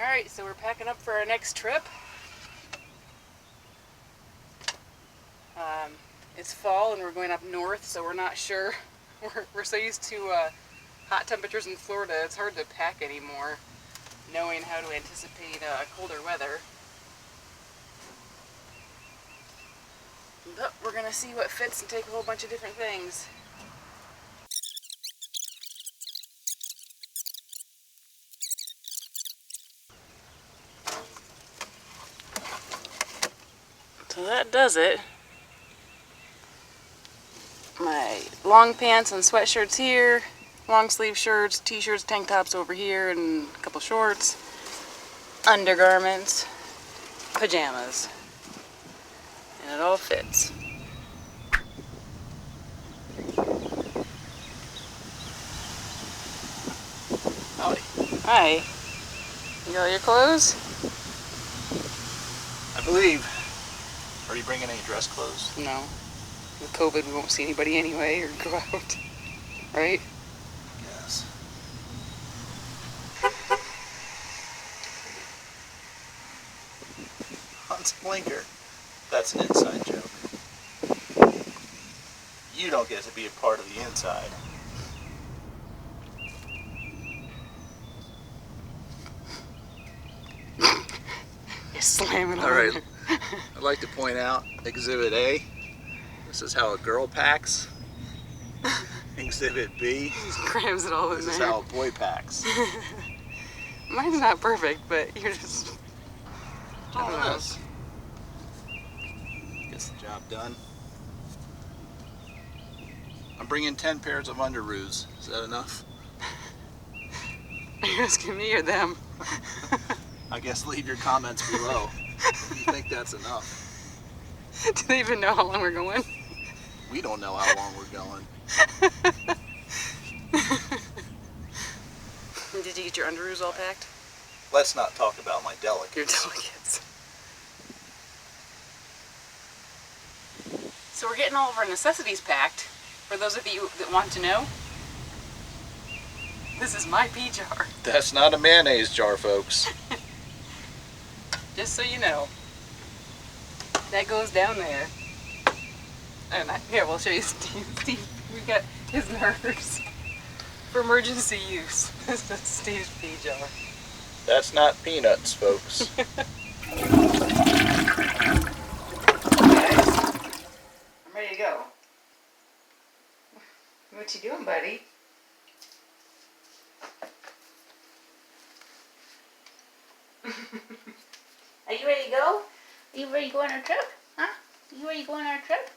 Alright, so we're packing up for our next trip. It's fall and we're going up north, so we're not sure. We're so used to hot temperatures in Florida, it's hard to pack anymore, knowing how to anticipate colder weather. But we're going to see what fits and take a whole bunch of different things. So that does it. My long pants and sweatshirts here, long sleeve shirts, t-shirts, tank tops over here, and a couple shorts, undergarments, pajamas, and it all fits. Howdy. Hi. You got all your clothes? I believe. Are you bringing any dress clothes? No. With COVID, we won't see anybody anyway or go out, right? Yes. Hans Blinker. That's an inside joke. You don't get to be a part of the inside. You're slamming all right. I'd like to point out Exhibit A. This is how a girl packs. Exhibit B. Just crams it all in there. This is how a boy packs. Mine's not perfect, but you're just... I don't know. Gets the job done. I'm bringing 10 pairs of underoos. Is that enough? Are you asking me or them? I guess leave your comments below if you think that's enough. Do they even know how long we're going? We don't know how long we're going. Did you get your underoos all packed? Let's not talk about my delicates. Your delicates. So we're getting all of our necessities packed. For those of you that want to know, this is my pea jar. That's not a mayonnaise jar, folks. Just so you know. That goes down there. And here, we'll show you Steve. Steve, we got his nerves for emergency use. This is Steve's pea jar. That's not peanuts, folks. Guys, I'm ready to go. What you doing, buddy? Are you ready to go? Are you ready to go on our trip? Huh? Are you ready to go on our trip?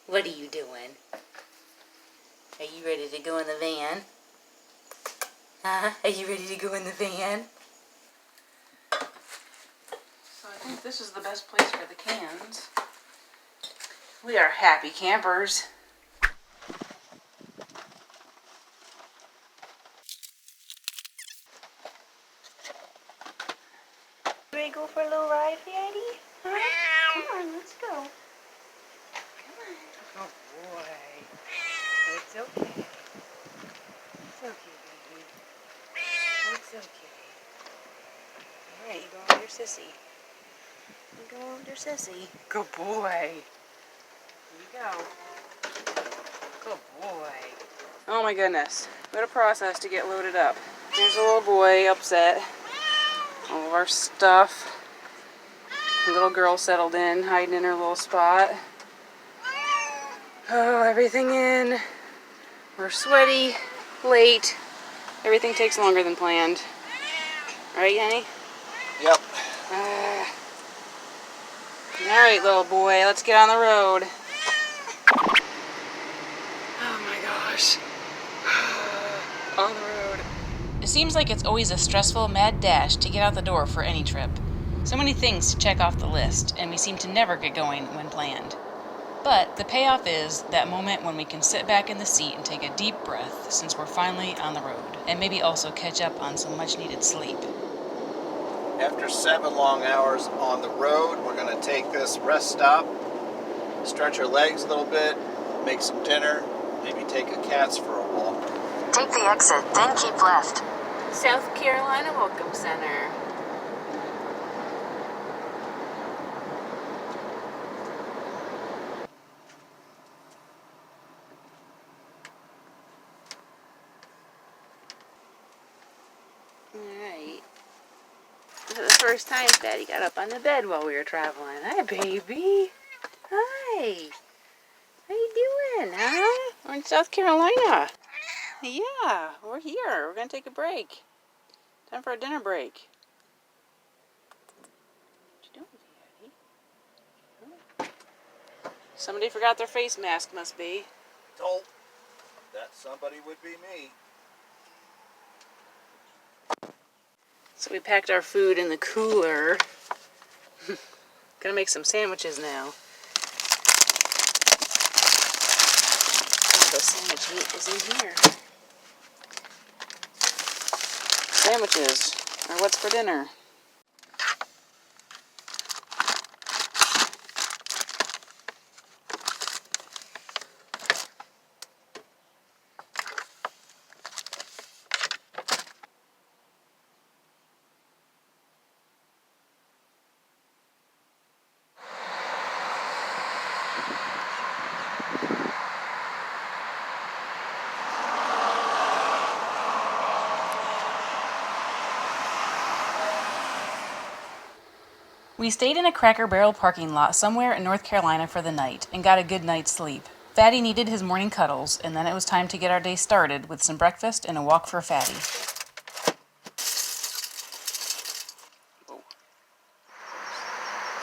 What are you doing? Are you ready to go in the van? Huh? Are you ready to go in the van? So I think this is the best place for the cans. We are happy campers. You ready to go for a little ride, Daddy? Huh? Come on, let's go. Come on. Oh boy. It's okay. It's okay, baby. It's okay. Alright, you going with your sissy. You going with your sissy. Good boy. Here you go. Good boy. Oh my goodness. What a process to get loaded up. There's a little boy upset. All of our stuff. The little girl settled in, hiding in her little spot. Oh, everything in. We're sweaty, late. Everything takes longer than planned. Right, Yanni? Yep. Alright, little boy, let's get on the road. Oh my gosh. On the road. It seems like it's always a stressful, mad dash to get out the door for any trip. So many things to check off the list, and we seem to never get going when planned. But the payoff is that moment when we can sit back in the seat and take a deep breath since we're finally on the road, and maybe also catch up on some much-needed sleep. After 7 long hours on the road, we're going to take this rest stop, stretch our legs a little bit, make some dinner, maybe take the cats for a walk. Take the exit, then keep left. South Carolina Welcome Center. for the first time, Fatty got up on the bed while we were traveling. Hi, baby. Hi. How you doing, huh? We're in South Carolina. Yeah, we're here. We're going to take a break. Time for a dinner break. What you doing, Fatty? Somebody forgot their face mask, must be. Told that somebody would be me. So we packed our food in the cooler. Gonna make some sandwiches now. The sandwich meat is in here. Sandwiches are what's for dinner. We stayed in a Cracker Barrel parking lot somewhere in North Carolina for the night and got a good night's sleep. Fatty needed his morning cuddles, and then it was time to get our day started with some breakfast and a walk for Fatty. Oh.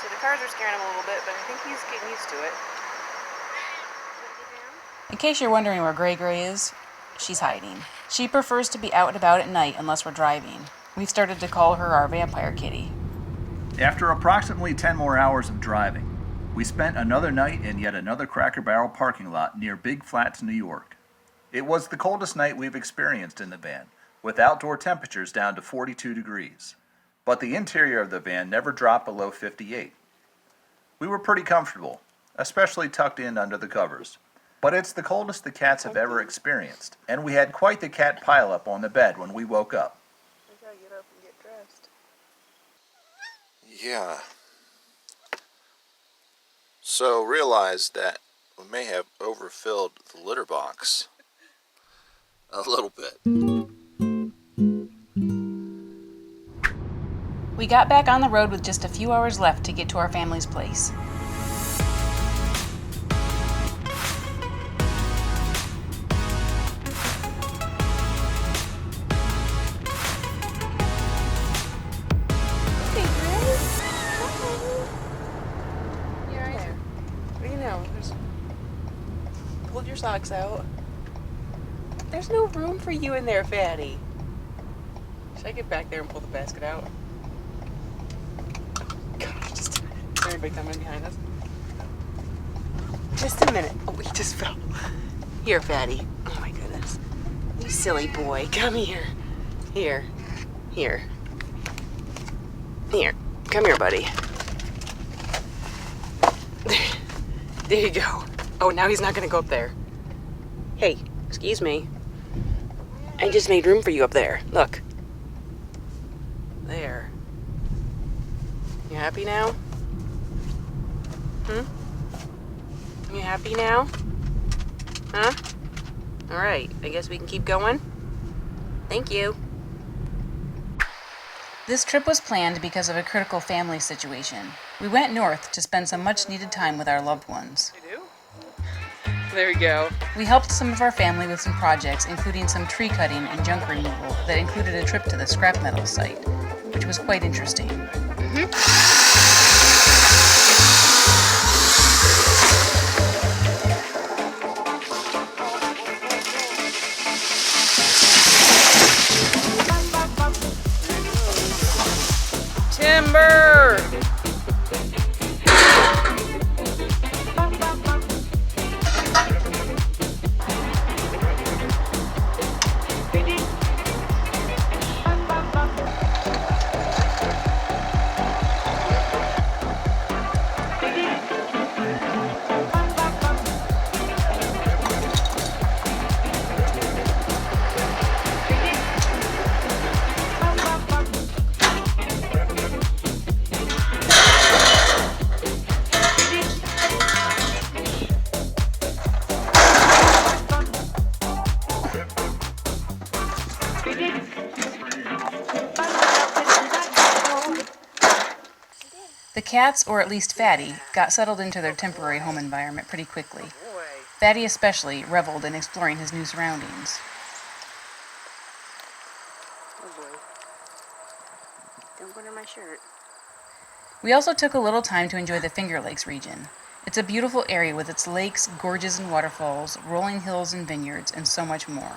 So the cars are scaring him a little bit, but I think he's getting used to it. In case you're wondering where Gray Gray is, she's hiding. She prefers to be out and about at night unless we're driving. We've started to call her our vampire kitty. After approximately 10 more hours of driving, we spent another night in yet another Cracker Barrel parking lot near Big Flats, New York. It was the coldest night we've experienced in the van, with outdoor temperatures down to 42 degrees. But the interior of the van never dropped below 58. We were pretty comfortable, especially tucked in under the covers. But it's the coldest the cats have ever experienced, and we had quite the cat pileup on the bed when we woke up. I gotta get up and get dressed. Yeah. So realize that we may have overfilled the litter box a little bit. We got back on the road with just a few hours left to get to our family's place. Pull your socks out. There's no room for you in there, Fatty. Should I get back there and pull the basket out? Gosh, just a minute. Is there anybody coming behind us? Just a minute. Oh, he just fell. Here, Fatty. Oh my goodness. You silly boy. Come here. Here. Here. Here. Come here, buddy. There you go. Oh, now he's not gonna go up there. Hey, excuse me. I just made room for you up there. Look. There. You happy now? You happy now? Huh? Alright, I guess we can keep going. Thank you. This trip was planned because of a critical family situation. We went north to spend some much-needed time with our loved ones. I do? There we go. We helped some of our family with some projects, including some tree cutting and junk removal that included a trip to the scrap metal site, which was quite interesting. Timber! The cats, or at least Fatty, got settled into their temporary home environment pretty quickly. Fatty especially reveled in exploring his new surroundings. Oh boy. Don't go under my shirt. We also took a little time to enjoy the Finger Lakes region. It's a beautiful area with its lakes, gorges and waterfalls, rolling hills and vineyards, and so much more.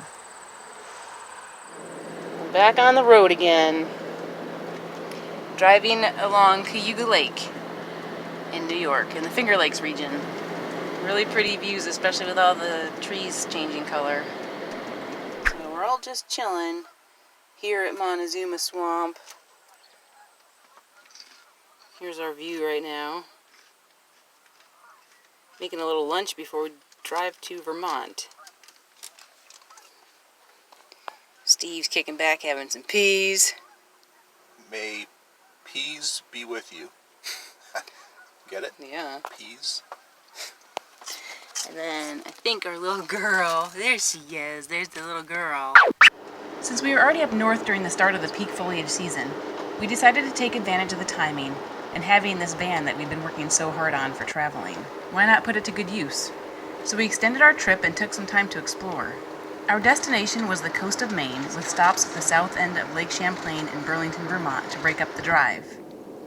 We're back on the road again. Driving along Cayuga Lake in New York, in the Finger Lakes region. Really pretty views, especially with all the trees changing color. So we're all just chilling here at Montezuma Swamp. Here's our view right now. Making a little lunch before we drive to Vermont. Steve's kicking back, having some peas. May peas be with you. Get it? Yeah. Peas. And then I think our little girl, there she is, there's the little girl. Since we were already up north during the start of the peak foliage season, we decided to take advantage of the timing and having this van that we've been working so hard on for traveling. Why not put it to good use? So we extended our trip and took some time to explore. Our destination was the coast of Maine, with stops at the south end of Lake Champlain in Burlington, Vermont to break up the drive.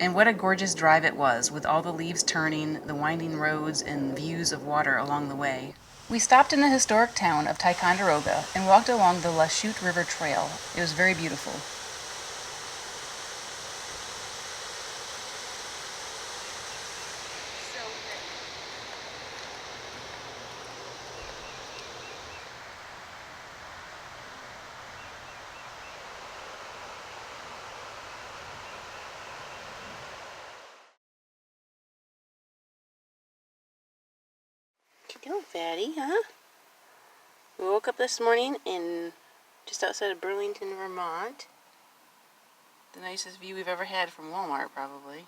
And what a gorgeous drive it was, with all the leaves turning, the winding roads, and views of water along the way. We stopped in the historic town of Ticonderoga and walked along the La Chute River Trail. It was very beautiful. What you doing, Fatty, huh? We woke up this morning in just outside of Burlington, Vermont. The nicest view we've ever had from Walmart, probably.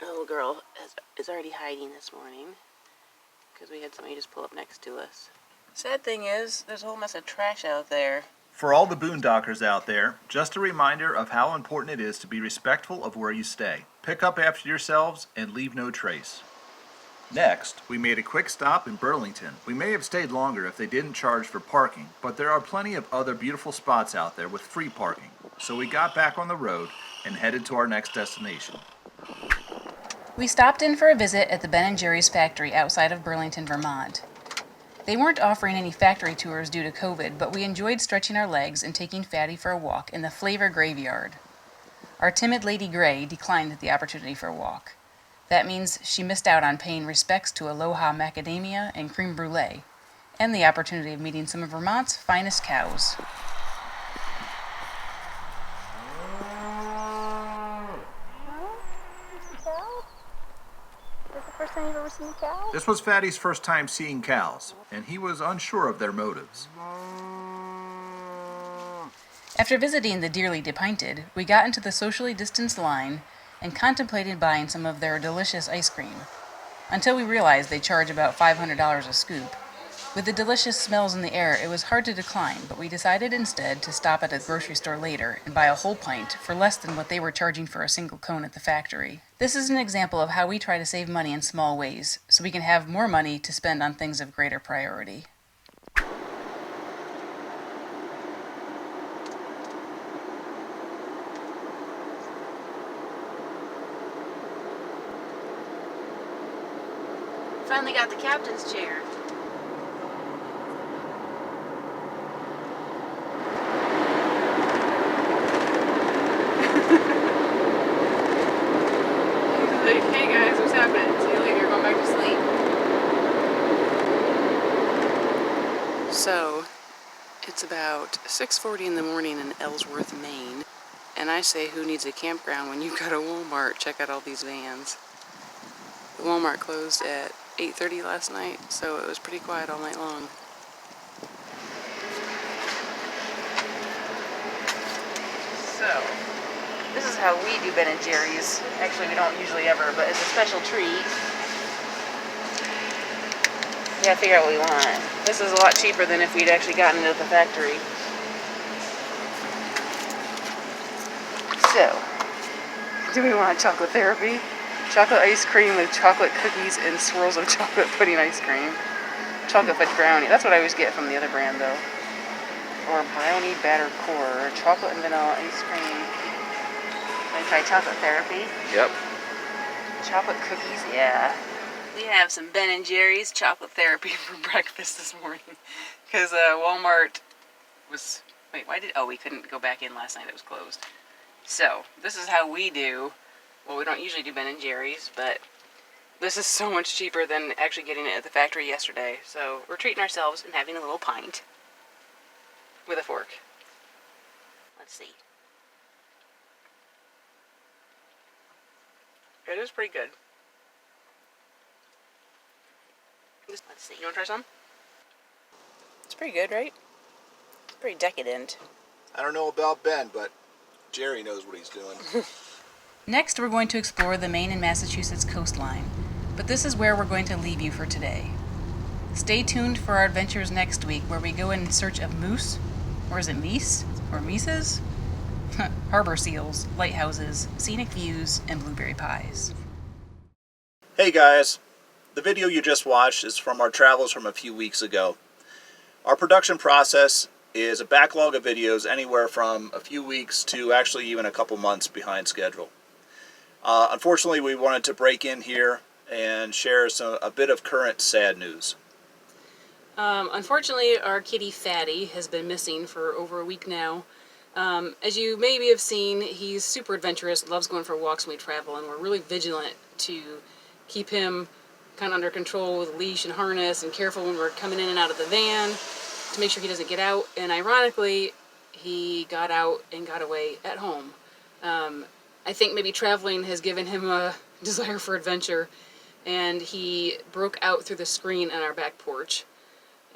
The little girl is already hiding this morning because we had somebody just pull up next to us. Sad thing is, there's a whole mess of trash out there. For all the boondockers out there, just a reminder of how important it is to be respectful of where you stay. Pick up after yourselves and leave no trace. Next, we made a quick stop in Burlington. We may have stayed longer if they didn't charge for parking, but there are plenty of other beautiful spots out there with free parking. So we got back on the road and headed to our next destination. We stopped in for a visit at the Ben & Jerry's factory outside of Burlington, Vermont. They weren't offering any factory tours due to COVID, but we enjoyed stretching our legs and taking Fatty for a walk in the Flavor Graveyard. Our timid Lady Gray declined the opportunity for a walk. That means she missed out on paying respects to Aloha Macadamia and Creme Brulee, and the opportunity of meeting some of Vermont's finest cows. First time you've ever seen a cow? This was Fatty's first time seeing cows, and he was unsure of their motives. After visiting the Dearly Depinted, we got into the socially distanced line and contemplated buying some of their delicious ice cream, until we realized they charge about $500 a scoop. With the delicious smells in the air, it was hard to decline, but we decided instead to stop at a grocery store later and buy a whole pint for less than what they were charging for a single cone at the factory. This is an example of how we try to save money in small ways, so we can have more money to spend on things of greater priority. Finally got the captain's chair. Hey guys, what's happening? See you later, going back to sleep. So, it's about 6:40 in the morning in Ellsworth, Maine. And I say, who needs a campground when you've got a Walmart? Check out all these vans. The Walmart closed at 8:30 last night, so it was pretty quiet all night long. So, this is how we do Ben & Jerry's. Actually, we don't usually ever, but it's a special treat. We gotta figure out what we want. This is a lot cheaper than if we'd actually gotten it at the factory. So, Do we want chocolate therapy? Chocolate ice cream with chocolate cookies and swirls of chocolate pudding ice cream. Chocolate fudge brownie. That's what I always get from the other brand though. Or brownie batter core. Chocolate and vanilla ice cream. Can I try chocolate therapy? Yep. Chocolate cookies, yeah. We have some Ben & Jerry's chocolate therapy for breakfast this morning. Because Walmart was... Wait, why did... Oh, we couldn't go back in last night. It was closed. So, this is how we do... Well, we don't usually do Ben & Jerry's, but this is so much cheaper than actually getting it at the factory yesterday. So, we're treating ourselves and having a little pint with a fork. Let's see. It is pretty good. Let's see. You want to try some? It's pretty good, right? It's pretty decadent. I don't know about Ben, but Jerry knows what he's doing. Next, we're going to explore the Maine and Massachusetts coastline, but this is where we're going to leave you for today. Stay tuned for our adventures next week, where we go in search of moose, or is it meese, or mises? Harbor seals, lighthouses, scenic views, and blueberry pies. Hey guys, the video you just watched is from our travels from a few weeks ago. Our production process is a backlog of videos anywhere from a few weeks to actually even a couple months behind schedule. Unfortunately, we wanted to break in here and share a bit of current sad news. Unfortunately, our kitty Fatty has been missing for over a week now. As you maybe have seen, he's super adventurous, loves going for walks when we travel, and we're really vigilant to keep him kind of under control with a leash and harness, and careful when we're coming in and out of the van to make sure he doesn't get out. And ironically, he got out and got away at home. I think maybe traveling has given him a desire for adventure, and he broke out through the screen on our back porch.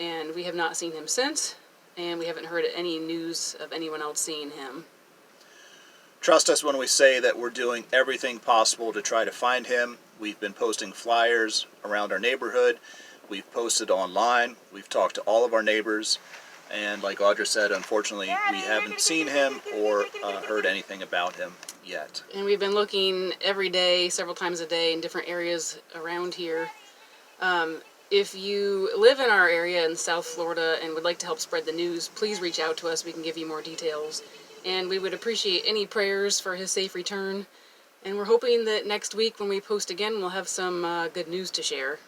And we have not seen him since, and we haven't heard any news of anyone else seeing him. Trust us when we say that we're doing everything possible to try to find him. We've been posting flyers around our neighborhood. We've posted online. We've talked to all of our neighbors. And like Audra said, unfortunately, we haven't seen him or heard anything about him yet. And we've been looking every day, several times a day, in different areas around here. If you live in our area in South Florida and would like to help spread the news, please reach out to us. We can give you more details. And we would appreciate any prayers for his safe return. And we're hoping that next week when we post again, we'll have some good news to share.